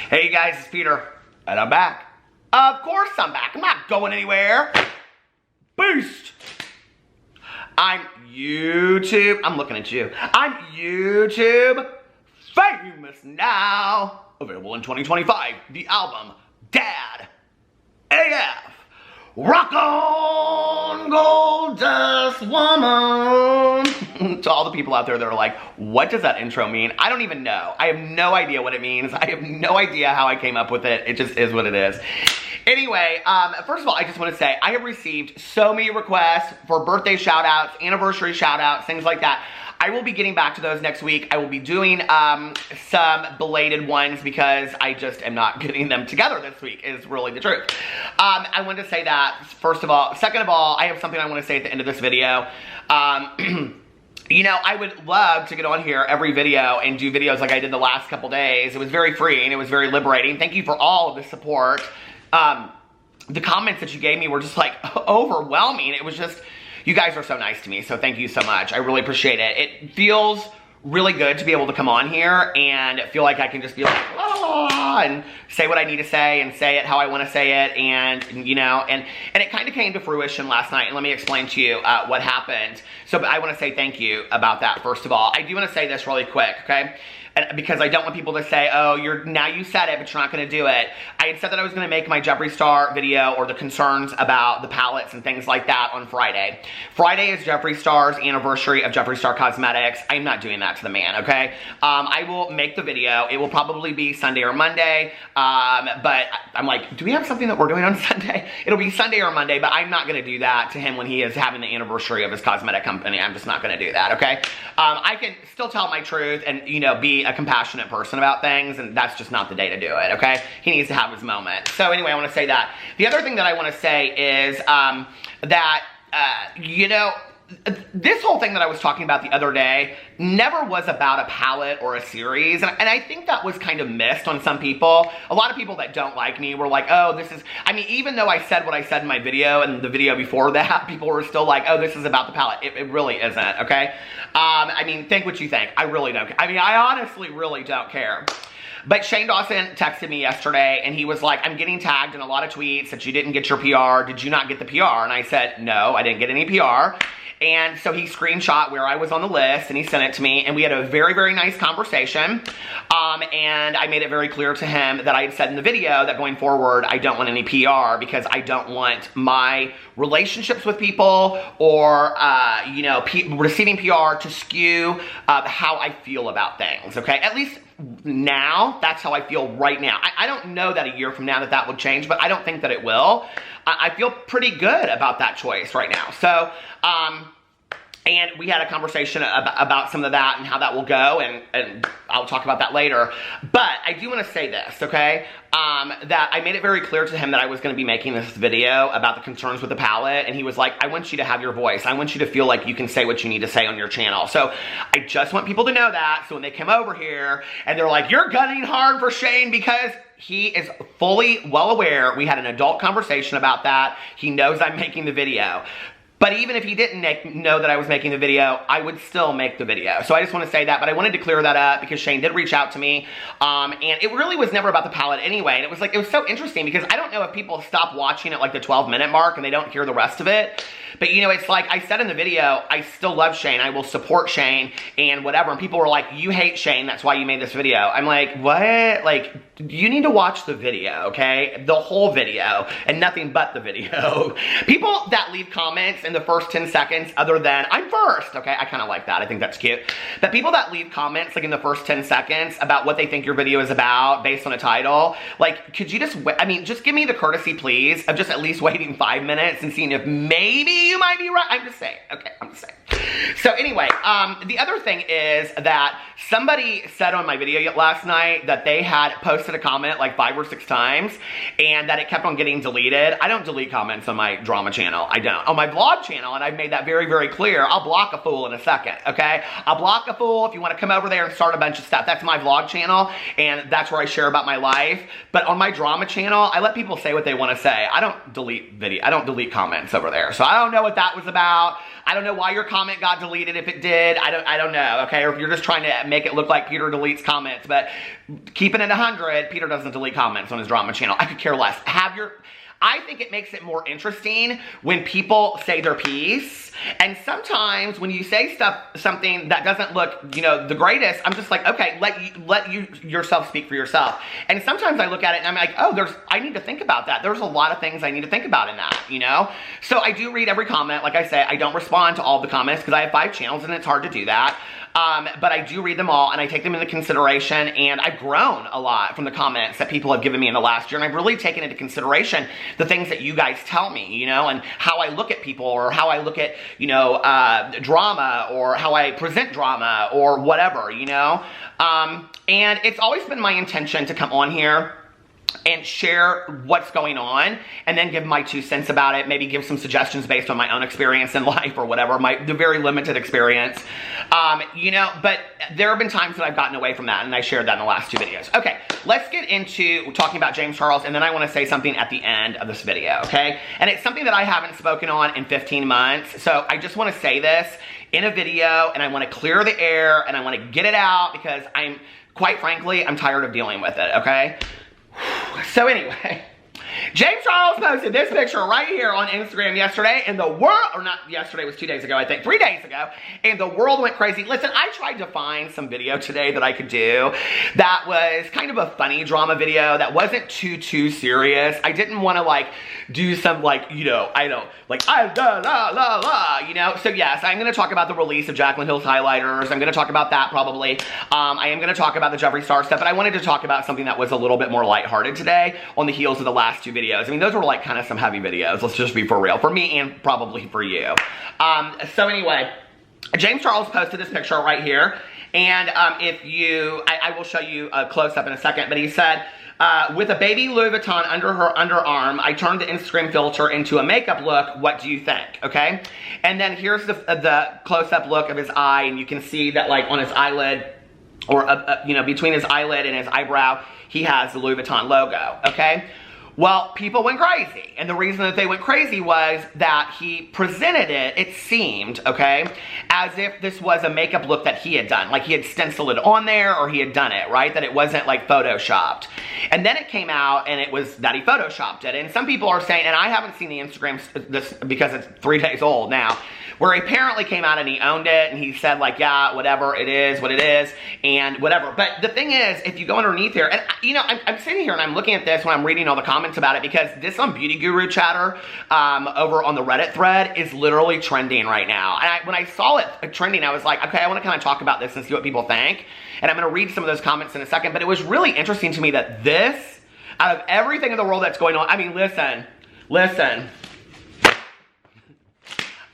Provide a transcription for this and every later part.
Hey guys, it's Peter, and I'm back. Of course I'm back. I'm not going anywhere. Boost. I'm YouTube. I'm looking at you. I'm YouTube famous now. Available in 2025. The album Dad AF. Rock on, gold dust woman. To all the people out there that are like, what does that intro mean? I don't even know. I have no idea what it means. I have no idea how I came up with it. It just is what it is. Anyway, first of all, I just want to say I have received so many requests for birthday shout outs, anniversary shout outs, things like that. I will be getting back to those next week. I will be doing some belated ones because I just am not getting them together this week is really the truth. I wanted to say that, first of all. Second of all, I have something I want to say at the end of this video. You know, I would love to get on here every video and do videos like I did the last couple days. It was very freeing. It was very liberating. Thank you for all of the support. The comments that you gave me were just like overwhelming. It was just... You guys are so nice to me, so thank you so much. I really appreciate it. It feels really good to be able to come on here and feel like I can just be like, ah, and say what I need to say and say it how I want to say it, and you know, and it kind of came to fruition last night, and let me explain to you what happened. So I want to say thank you about that, first of all. I do want to say this really quick, okay? And because I don't want people to say, oh, now you said it, but you're not going to do it. I had said that I was going to make my Jeffree Star video or the concerns about the palettes and things like that on Friday. Friday is Jeffree Star's anniversary of Jeffree Star Cosmetics. I'm not doing that to the man, okay? I will make the video. It will probably be Sunday or Monday, but I'm like, do we have something that we're doing on Sunday? It'll be Sunday or Monday, but I'm not going to do that to him when he is having the anniversary of his cosmetic company. I'm just not going to do that, okay? I can still tell my truth and, you know, be a compassionate person about things, and that's just not the day to do it, okay? He needs to have his moment. So anyway, I want to say that. The other thing that I want to say is you know, this whole thing that I was talking about the other day never was about a palette or a series, and I think that was kind of missed on some people. A lot of people that don't like me were like, oh, this is, I mean, even though I said what I said in my video and the video before that, people were still like, oh, this is about the palette. It really isn't, okay? I mean, think what you think. I really don't care. I mean, I honestly really don't care. But Shane Dawson texted me yesterday, and he was like, I'm getting tagged in a lot of tweets that you didn't get your PR. Did you not get the PR? And I said, no, I didn't get any PR. And so he screenshot where I was on the list, and he sent it to me, and we had a very, very nice conversation. And I made it very clear to him that I had said in the video that going forward, I don't want any PR because I don't want my relationships with people or, you know, receiving PR to skew how I feel about things, okay? At least now, that's how I feel right now. I don't know that a year from now that would change, but I don't think that it will. I feel pretty good about that choice right now. So, and we had a conversation about some of that and how that will go, and I'll talk about that later. But I do want to say this, okay? That I made it very clear to him that I was going to be making this video about the concerns with the palette, and he was like, I want you to have your voice. I want you to feel like you can say what you need to say on your channel. So I just want people to know that, so when they come over here and they're like, you're gunning hard for Shane because he is fully well aware. We had an adult conversation about that. He knows I'm making the video. But even if he didn't know that I was making the video, I would still make the video. So I just want to say that, but I wanted to clear that up because Shane did reach out to me. And it really was never about the palette anyway. And it was so interesting because I don't know if people stop watching at like the 12-minute mark and they don't hear the rest of it. But you know, it's like I said in the video, I still love Shane. I will support Shane and whatever. And people were like, you hate Shane, that's why you made this video. I'm like, what? Like, you need to watch the video, okay? The whole video and nothing but the video. People that leave comments in the first 10 seconds other than, I'm first, okay? I kind of like that. I think that's cute. But people that leave comments like in the first 10 seconds about what they think your video is about based on a title, like, could you just, I mean, just give me the courtesy, please, of just at least waiting 5 minutes and seeing if maybe you might be right. I'm just saying, okay? I'm just saying. So anyway, the other thing is that somebody said on my video last night that they had posted a comment like 5 or 6 times and that it kept on getting deleted. I don't delete comments on my drama channel. I don't. On my vlog vlog channel, and I've made that very, very clear. I'll block a fool in a second, okay? I'll block a fool if you want to come over there and start a bunch of stuff. That's my vlog channel, and that's where I share about my life. But on my drama channel, I let people say what they want to say. I don't delete comments over there. So I don't know what that was about. I don't know why your comment got deleted if it did. I don't know, okay? Or if you're just trying to make it look like Peter deletes comments, but keeping it 100, Peter doesn't delete comments on his drama channel. I could care less. I think it makes it more interesting when people say their piece. And sometimes when you say something that doesn't look, the greatest, I'm just like, okay, let you yourself speak for yourself. And sometimes I look at it and I'm like, oh, I need to think about that. There's a lot of things I need to think about in that, So I do read every comment. Like I say, I don't respond to all the comments because I have 5 channels and it's hard to do that. But I do read them all and I take them into consideration, and I've grown a lot from the comments that people have given me in the last year, and I've really taken into consideration the things that you guys tell me, and how I look at people, or how I look at, drama, or how I present drama, or whatever, and it's always been my intention to come on here and share what's going on, and then give my 2 cents about it, maybe give some suggestions based on my own experience in life or whatever, the very limited experience, but there have been times that I've gotten away from that, and I shared that in the last 2 videos. Okay, let's get into talking about James Charles, and then I want to say something at the end of this video, okay? And it's something that I haven't spoken on in 15 months, so I just want to say this in a video, and I want to clear the air, and I want to get it out, because quite frankly, I'm tired of dealing with it, okay? So anyway, James Charles posted this picture right here on Instagram yesterday, and the world, or not yesterday, it was 2 days ago, I think, 3 days ago, and the world went crazy. Listen, I tried to find some video today that I could do that was kind of a funny drama video that wasn't too serious. I didn't want to, do some, So yes, I'm going to talk about the release of Jaclyn Hill's highlighters. I'm going to talk about that probably. I am going to talk about the Jeffree Star stuff, but I wanted to talk about something that was a little bit more lighthearted today on the heels of the last 2 videos. I mean, those were kind of some heavy videos. Let's just be for real. For me and probably for you. So anyway, James Charles posted this picture right here. And I will show you a close-up in a second, but he said, with a baby Louis Vuitton under her underarm, I turned the Instagram filter into a makeup look. What do you think? Okay? And then here's the close-up look of his eye, and you can see that on his eyelid, or between his eyelid and his eyebrow, he has the Louis Vuitton logo. Okay? Well, people went crazy, and the reason that they went crazy was that he presented it seemed, okay, as if this was a makeup look that he had done, like he had stenciled it on there, or he had done it, right, that it wasn't photoshopped. And then it came out, and it was that he photoshopped it, and some people are saying, and I haven't seen the Instagram, this because it's 3 days old now, where he apparently came out and he owned it, and he said yeah, whatever, it is what it is, and whatever. But the thing is, if you go underneath here, and I'm sitting here and I'm looking at this when I'm reading all the comments about it, because this on Beauty Guru Chatter over on the Reddit thread is literally trending right now. And when I saw it trending, I was like, okay, I want to kind of talk about this and see what people think. And I'm going to read some of those comments in a second. But it was really interesting to me that this, out of everything in the world that's going on, I mean, listen.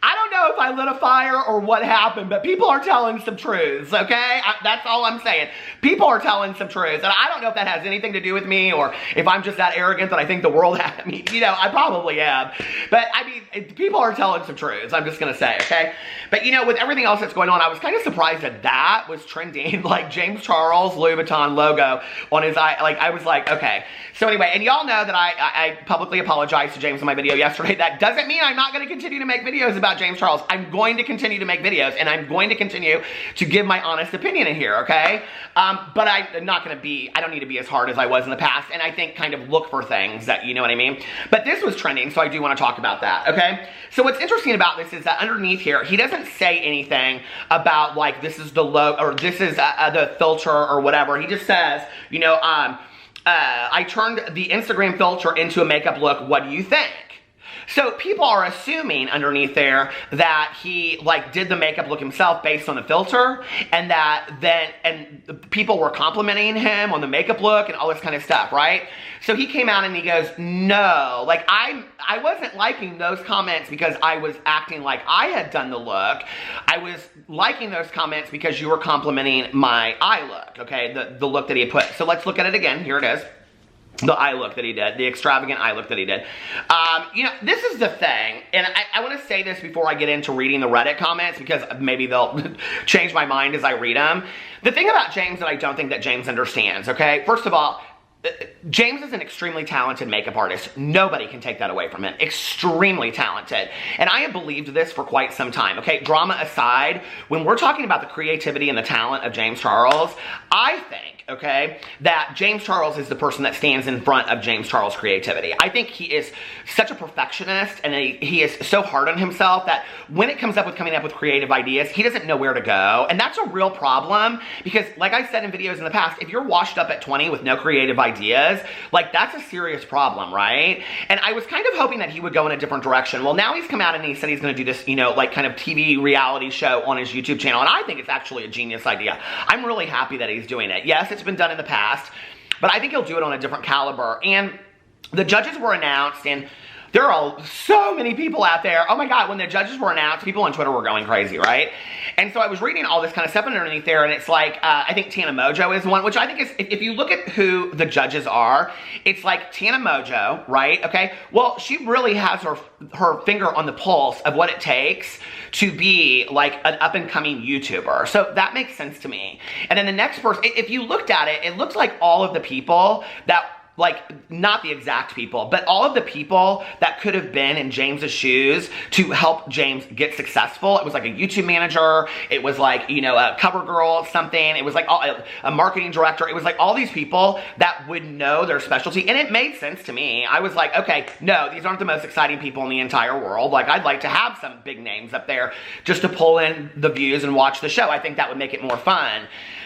I don't know if I lit a fire or what happened, but people are telling some truths, okay? That's all I'm saying. People are telling some truths, and I don't know if that has anything to do with me, or if I'm just that arrogant that I think the world has me. I probably am. But, I mean, people are telling some truths, I'm just going to say, okay? But, with everything else that's going on, I was kind of surprised that was trending, James Charles Louis Vuitton logo on his eye. I was like, okay. So anyway, and y'all know that I publicly apologized to James in my video yesterday. That doesn't mean I'm not going to continue to make videos about James Charles. I'm going to continue to make videos, and I'm going to continue to give my honest opinion in here, okay? But I'm not going to be, I don't need to be as hard as I was in the past, and I think kind of look for things that, you know what I mean? But this was trending, so I do want to talk about that, okay? So what's interesting about this is that underneath here, he doesn't say anything about, this is the logo, or this is the filter, or whatever. He just says, I turned the Instagram filter into a makeup look. What do you think? So people are assuming underneath there that he did the makeup look himself based on the filter, and and people were complimenting him on the makeup look and all this kind of stuff, right? So he came out and he goes, no, I wasn't liking those comments because I was acting like I had done the look. I was liking those comments because you were complimenting my eye look, okay, the look that he had put. So let's look at it again. Here it is. The eye look that he did, the extravagant eye look that he did. You know, this is the thing, and I want to say this before I get into reading the Reddit comments, because maybe they'll change my mind as I read them. The thing about James that I don't think that James understands, okay? First of all, James is an extremely talented makeup artist. Nobody can take that away from him. Extremely talented. And I have believed this for quite some time, okay? Drama aside, when we're talking about the creativity and the talent of James Charles, I think, okay, that James Charles is the person that stands in front of James Charles' creativity. I think he is such a perfectionist, and he is so hard on himself that when it comes up with coming up with creative ideas, he doesn't know where to go. And that's a real problem, because like I said in videos in the past, if you're washed up at 20 with no creative ideas, like, that's a serious problem, right? And I was kind of hoping that he would go in a different direction. Well, now he's come out and he said he's going to do this, you know, like, kind of TV reality show on his YouTube channel, and I think it's actually a genius idea. I'm really happy that he's doing it. Yes, it's been done in the past, but I think he'll do it on a different caliber. And the judges were announced, and there are so many people out there. Oh my God, when the judges were announced, people on Twitter were going crazy, right? And so I was reading all this kind of stuff underneath there, and it's like, I think Tana Mojo is one, which I think is, if you look at who the judges are, it's like Tana Mojo, right? Okay, well, she really has her finger on the pulse of what it takes to be like an up-and-coming YouTuber. So that makes sense to me. And then the next person, if you looked at it, it looks like all of the people that, like, not the exact people, but all of the people that could have been in James's shoes to help James get successful. It was like a YouTube manager. It was like, you know, a cover girl, something. It was like a marketing director. It was like all these people that would know their specialty. And it made sense to me. I was like, okay, no, these aren't the most exciting people in the entire world. Like, I'd like to have some big names up there just to pull in the views and watch the show. I think that would make it more fun.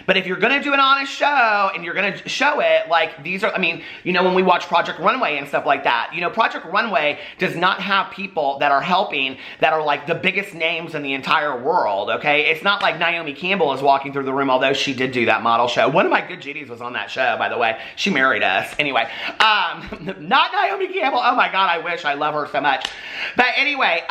But if you're gonna do an honest show and you're gonna show it, like, these are, I mean, you know, when we watch Project Runway and stuff like that, you know, Project Runway does not have people that are helping that are like the biggest names in the entire world, okay? It's not like Naomi Campbell is walking through the room, although she did do that model show. One of my good GDs was on that show, by the way. She married us. Anyway, not Naomi Campbell. Oh my God, I wish. I love her so much. But anyway,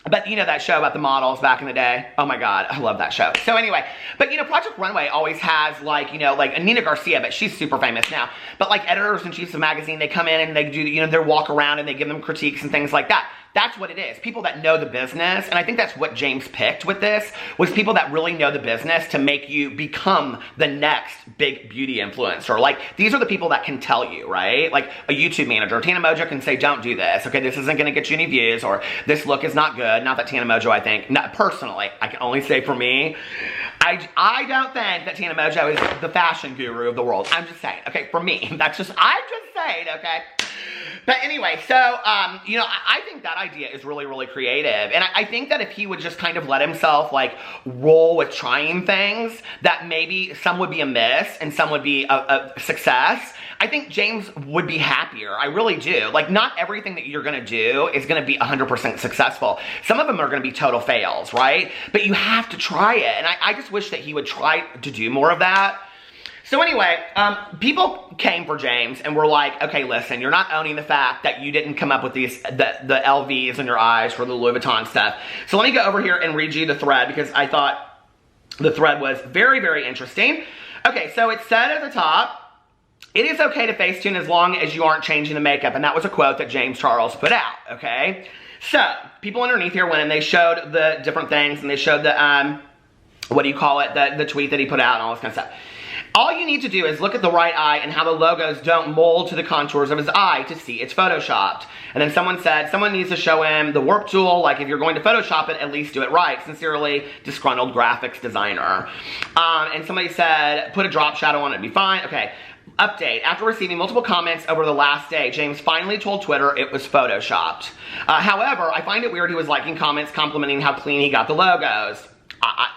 but you know that show about the models back in the day? Oh my God, I love that show. So anyway, but you know, Project Runway always has, like, you know, like Nina Garcia, but she's super famous now. But like editors-in-chiefs of magazine, they come in and they do, you know, their walk around and they give them critiques and things like that. That's what it is. People that know the business, and I think that's what James picked with this, was people that really know the business to make you become the next big beauty influencer. Like, these are the people that can tell you, right? Like a YouTube manager. Tana Mojo can say, don't do this. Okay, this isn't gonna get you any views, or this look is not good. Not that Tana Mojo, I think, not personally, I can only say for me, I don't think that Tana Mojo is the fashion guru of the world. I'm just saying, okay, for me. I'm just saying, okay? But anyway, so, you know, I think that idea is really, really creative. And I think that if he would just kind of let himself, like, roll with trying things, that maybe some would be a miss and some would be a success, I think James would be happier. I really do. Like, not everything that you're gonna do is gonna be 100% successful. Some of them are gonna be total fails, right? But you have to try it. And I just wish that he would try to do more of that. So anyway, people came for James and were like, okay, listen, you're not owning the fact that you didn't come up with these, the LVs in your eyes for the Louis Vuitton stuff. So let me go over here and read you the thread, because I thought the thread was very, very interesting. Okay, so it said at the top, it is okay to Facetune as long as you aren't changing the makeup. And that was a quote that James Charles put out, okay? So, people underneath here went and they showed the different things, and they showed the, what do you call it, the tweet that he put out and all this kind of stuff. All you need to do is look at the right eye and how the logos don't mold to the contours of his eye to see it's photoshopped. And then someone said, someone needs to show him the warp tool, like if you're going to Photoshop it, at least do it right. Sincerely, disgruntled graphics designer. And somebody said, put a drop shadow on it, be fine. Okay. Update. After receiving multiple comments over the last day, James finally told Twitter it was photoshopped. However, I find it weird he was liking comments complimenting how clean he got the logos.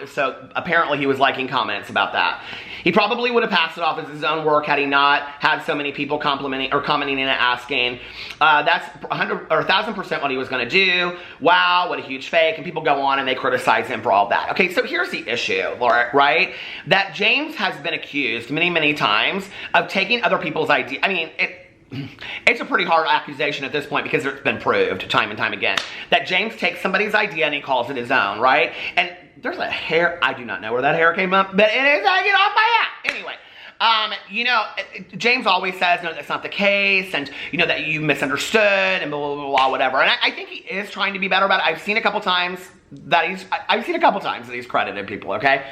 So apparently he was liking comments about that. He probably would have passed it off as his own work had he not had so many people complimenting or commenting and asking. That's 100 or 1,000% what he was going to do. Wow, what a huge fake. And people go on and they criticize him for all that. Okay, so here's the issue, Laura, right? That James has been accused many, many times of taking other people's ideas. I mean, it's a pretty hard accusation at this point because it's been proved time and time again that James takes somebody's idea and he calls it his own, right? And there's a hair, I do not know where that hair came up, but it is hanging off my hat. Anyway, you know, James always says, no, that's not the case, and, you know, that you misunderstood, and blah, blah, blah, blah, whatever. And I think he is trying to be better about it. I've seen a couple times that he's credited people, okay?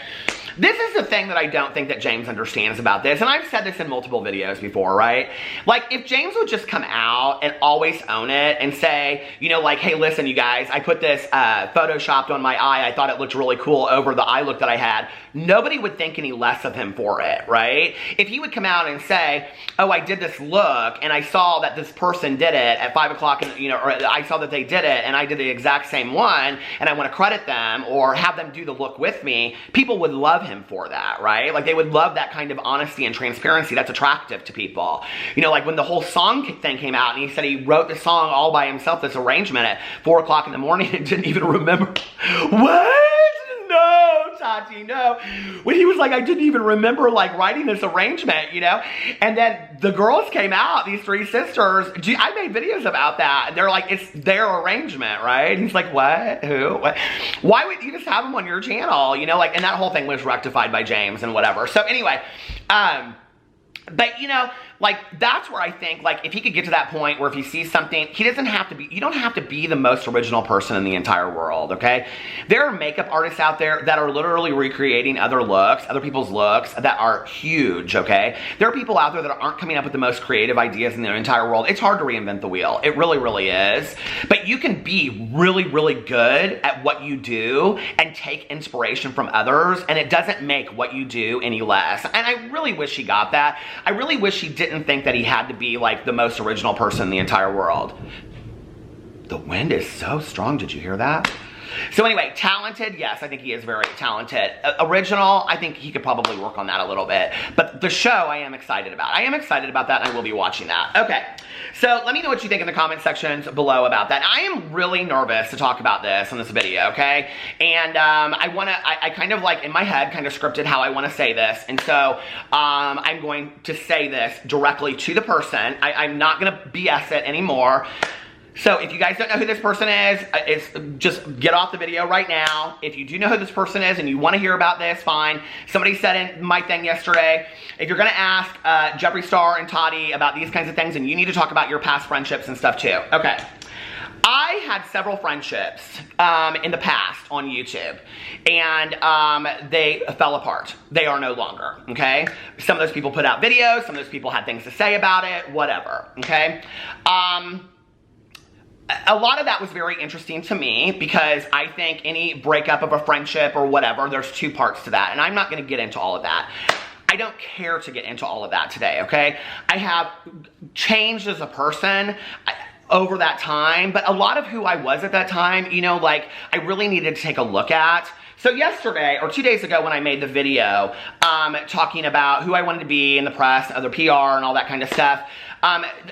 This is the thing that I don't think that James understands about this, and I've said this in multiple videos before, right? Like, if James would just come out and always own it and say, you know, like, hey, listen, you guys, I put this photoshopped on my eye, I thought it looked really cool over the eye look that I had, nobody would think any less of him for it, right? If he would come out and say, oh, I did this look, and I saw that this person did it at 5 o'clock, and, you know, or I saw that they did it, and I did the exact same one, and I want to credit them, or have them do the look with me, people would love him for that, right? Like, they would love that kind of honesty and transparency. That's attractive to people. You know, like when the whole song thing came out, and he said he wrote the song all by himself, this arrangement at 4 o'clock in the morning, and didn't even remember. What? No, Tati, no. When he was like, I didn't even remember, like, writing this arrangement, you know? And then the girls came out, these 3 sisters. I made videos about that. They're like, it's their arrangement, right? And he's like, what? Who? What? Why would you just have them on your channel? You know, like, and that whole thing was rectified by James and whatever. So anyway, but, you know, like, that's where I think, like, if he could get to that point where if he sees something, he doesn't have to be, you don't have to be the most original person in the entire world, okay? There are makeup artists out there that are literally recreating other looks, other people's looks that are huge, okay? There are people out there that aren't coming up with the most creative ideas in the entire world. It's hard to reinvent the wheel. It really, really is. But you can be really, really good at what you do and take inspiration from others, and it doesn't make what you do any less. And I really wish he got that. I really wish he didn't think that he had to be like the most original person in the entire world. The wind is so strong. Did you hear that? So anyway, talented, yes, I think he is very talented. Original, I think he could probably work on that a little bit. But the show, I am excited about. I am excited about that, and I will be watching that. Okay, so let me know what you think in the comment sections below about that. I am really nervous to talk about this in this video, okay? And I kind of like, in my head, kind of scripted how I want to say this. And so I'm going to say this directly to the person. I'm not going to BS it anymore. So if you guys don't know who this person is, just get off the video right now. If you do know who this person is and you want to hear about this, fine. Somebody said in my thing yesterday, if you're going to ask Jeffree Star and Toddy about these kinds of things, and you need to talk about your past friendships and stuff too. Okay. I had several friendships in the past on YouTube, and they fell apart. They are no longer, okay? Some of those people put out videos, some of those people had things to say about it, whatever, okay? A lot of that was very interesting to me because I think any breakup of a friendship or whatever, there's 2 parts to that, and I'm not going to get into all of that. I don't care to get into all of that today, okay? I have changed as a person over that time, but a lot of who I was at that time, you know, like, I really needed to take a look at. So yesterday, or 2 days ago when I made the video, talking about who I wanted to be in the press, other PR and all that kind of stuff,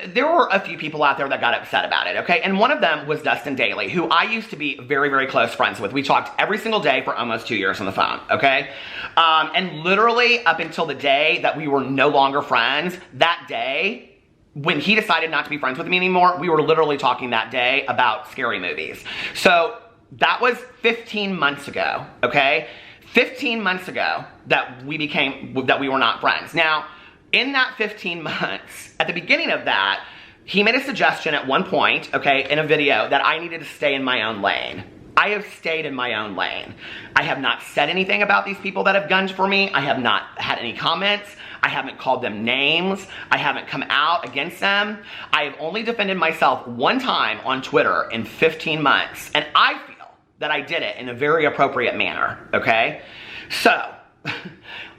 there were a few people out there that got upset about it, okay? And one of them was Dustin Daly, who I used to be very, very close friends with. We talked every single day for almost 2 years on the phone, okay? And literally up until the day that we were no longer friends, that day, when he decided not to be friends with me anymore, we were literally talking that day about scary movies. So that was 15 months ago, okay? 15 months ago that we were not friends. Now, in that 15 months, at the beginning of that, he made a suggestion at one point, okay, in a video that I needed to stay in my own lane. I have stayed in my own lane. I have not said anything about these people that have gunned for me. I have not had any comments. I haven't called them names. I haven't come out against them. I have only defended myself one time on Twitter in 15 months. And I feel that I did it in a very appropriate manner, okay? So,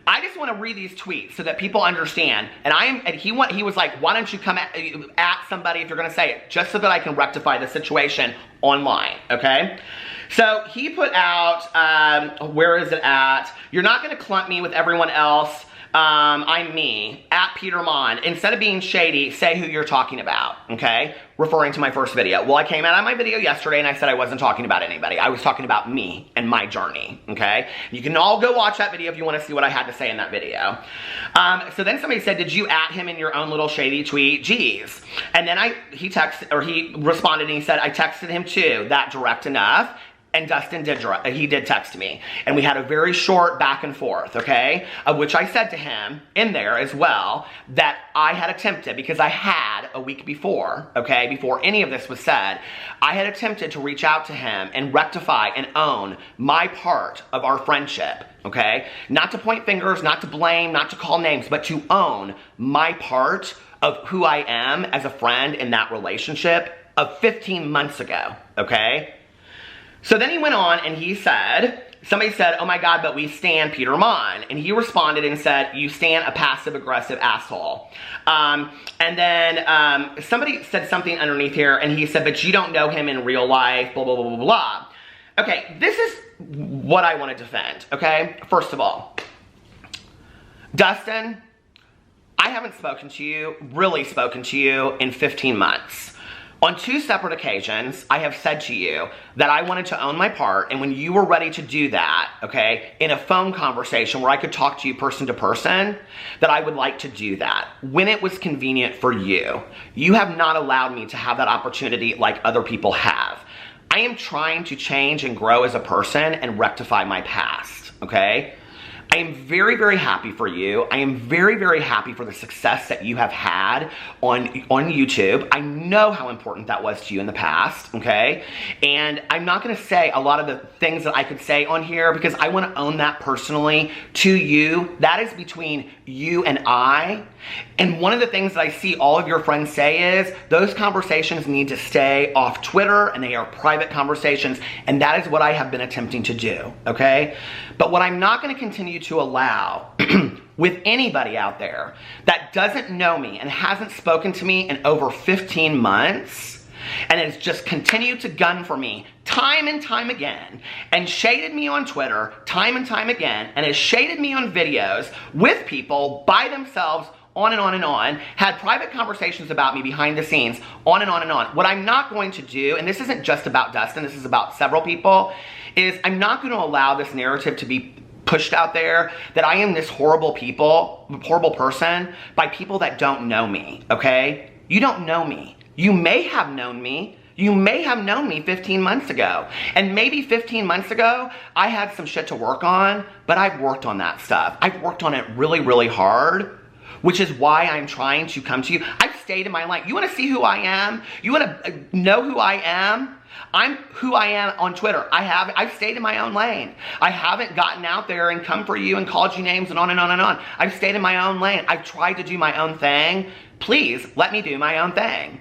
I just want to read these tweets so that people understand. And he was like, why don't you come at somebody if you're going to say it, just so that I can rectify the situation online, okay? So he put out, where is it at? You're not going to clump me with everyone else. I'm me, at Peter Monn. Instead of being shady, say who you're talking about, okay? Referring to my first video. Well, I came out on my video yesterday and I said I wasn't talking about anybody. I was talking about me and my journey, okay? You can all go watch that video if you want to see what I had to say in that video. So then somebody said, did you at him in your own little shady tweet? Geez. And then he responded and he said, I texted him too, that direct enough. And Dustin did text me. And we had a very short back and forth, okay? Of which I said to him in there as well that I had attempted, because I had a week before, okay, before any of this was said, I had attempted to reach out to him and rectify and own my part of our friendship, okay? Not to point fingers, not to blame, not to call names, but to own my part of who I am as a friend in that relationship of 15 months ago, okay? So then he went on and he said, somebody said, oh my God, but we stan Peter Monn. And he responded and said, you stan a passive-aggressive asshole. And then somebody said something underneath here and he said, but you don't know him in real life, blah, blah, blah, blah, blah. Okay, this is what I want to defend, okay? First of all, Dustin, I haven't really spoken to you in 15 months. On 2 separate occasions, I have said to you that I wanted to own my part, and when you were ready to do that, okay, in a phone conversation where I could talk to you person to person, that I would like to do that when it was convenient for you. You have not allowed me to have that opportunity like other people have. I am trying to change and grow as a person and rectify my past, okay? I am very, very happy for you. I am very, very happy for the success that you have had on YouTube. I know how important that was to you in the past, okay? And I'm not gonna say a lot of the things that I could say on here because I wanna own that personally to you. That is between you and I. And one of the things that I see all of your friends say is those conversations need to stay off Twitter and they are private conversations, and that is what I have been attempting to do, okay? But what I'm not gonna continue to allow with anybody out there that doesn't know me and hasn't spoken to me in over 15 months and has just continued to gun for me time and time again and shaded me on Twitter time and time again and has shaded me on videos with people by themselves on and on and on, had private conversations about me behind the scenes, on and on and on. What I'm not going to do, and this isn't just about Dustin, this is about several people, is I'm not going to allow this narrative to be pushed out there that I am this horrible person by people that don't know me, okay? You don't know me. You may have known me. You may have known me 15 months ago. And maybe 15 months ago, I had some shit to work on, but I've worked on that stuff. I've worked on it really, really hard, which is why I'm trying to come to you. I've stayed in my lane. You wanna see who I am? You wanna know who I am? I'm who I am on Twitter. I've stayed in my own lane. I haven't gotten out there and come for you and called you names and on and on and on. I've stayed in my own lane. I've tried to do my own thing. Please let me do my own thing.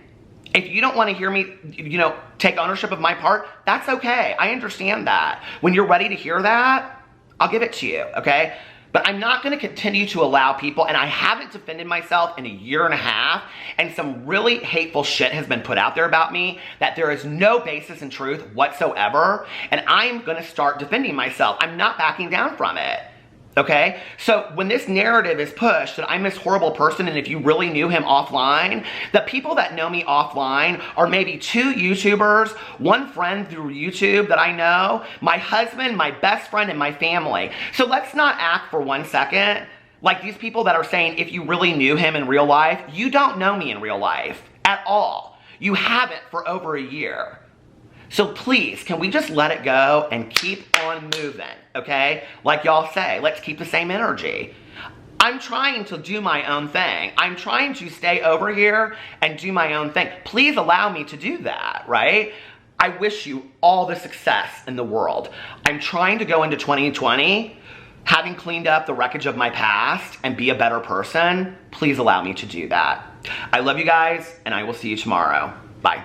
If you don't want to hear me, take ownership of my part, that's okay. I understand that. When you're ready to hear that, I'll give it to you, okay? But I'm not going to continue to allow people, and I haven't defended myself in a year and a half, and some really hateful shit has been put out there about me that there is no basis in truth whatsoever, and I'm going to start defending myself. I'm not backing down from it. Okay? So when this narrative is pushed that I'm this horrible person, and if you really knew him offline, the people that know me offline are maybe 2 YouTubers, 1 friend through YouTube that I know, my husband, my best friend, and my family. So let's not act for 1 second like these people that are saying if you really knew him in real life. You don't know me in real life at all. You haven't for over a year. So please, can we just let it go and keep on moving, okay? Like y'all say, let's keep the same energy. I'm trying to do my own thing. I'm trying to stay over here and do my own thing. Please allow me to do that, right? I wish you all the success in the world. I'm trying to go into 2020 having cleaned up the wreckage of my past and be a better person. Please allow me to do that. I love you guys, and I will see you tomorrow. Bye.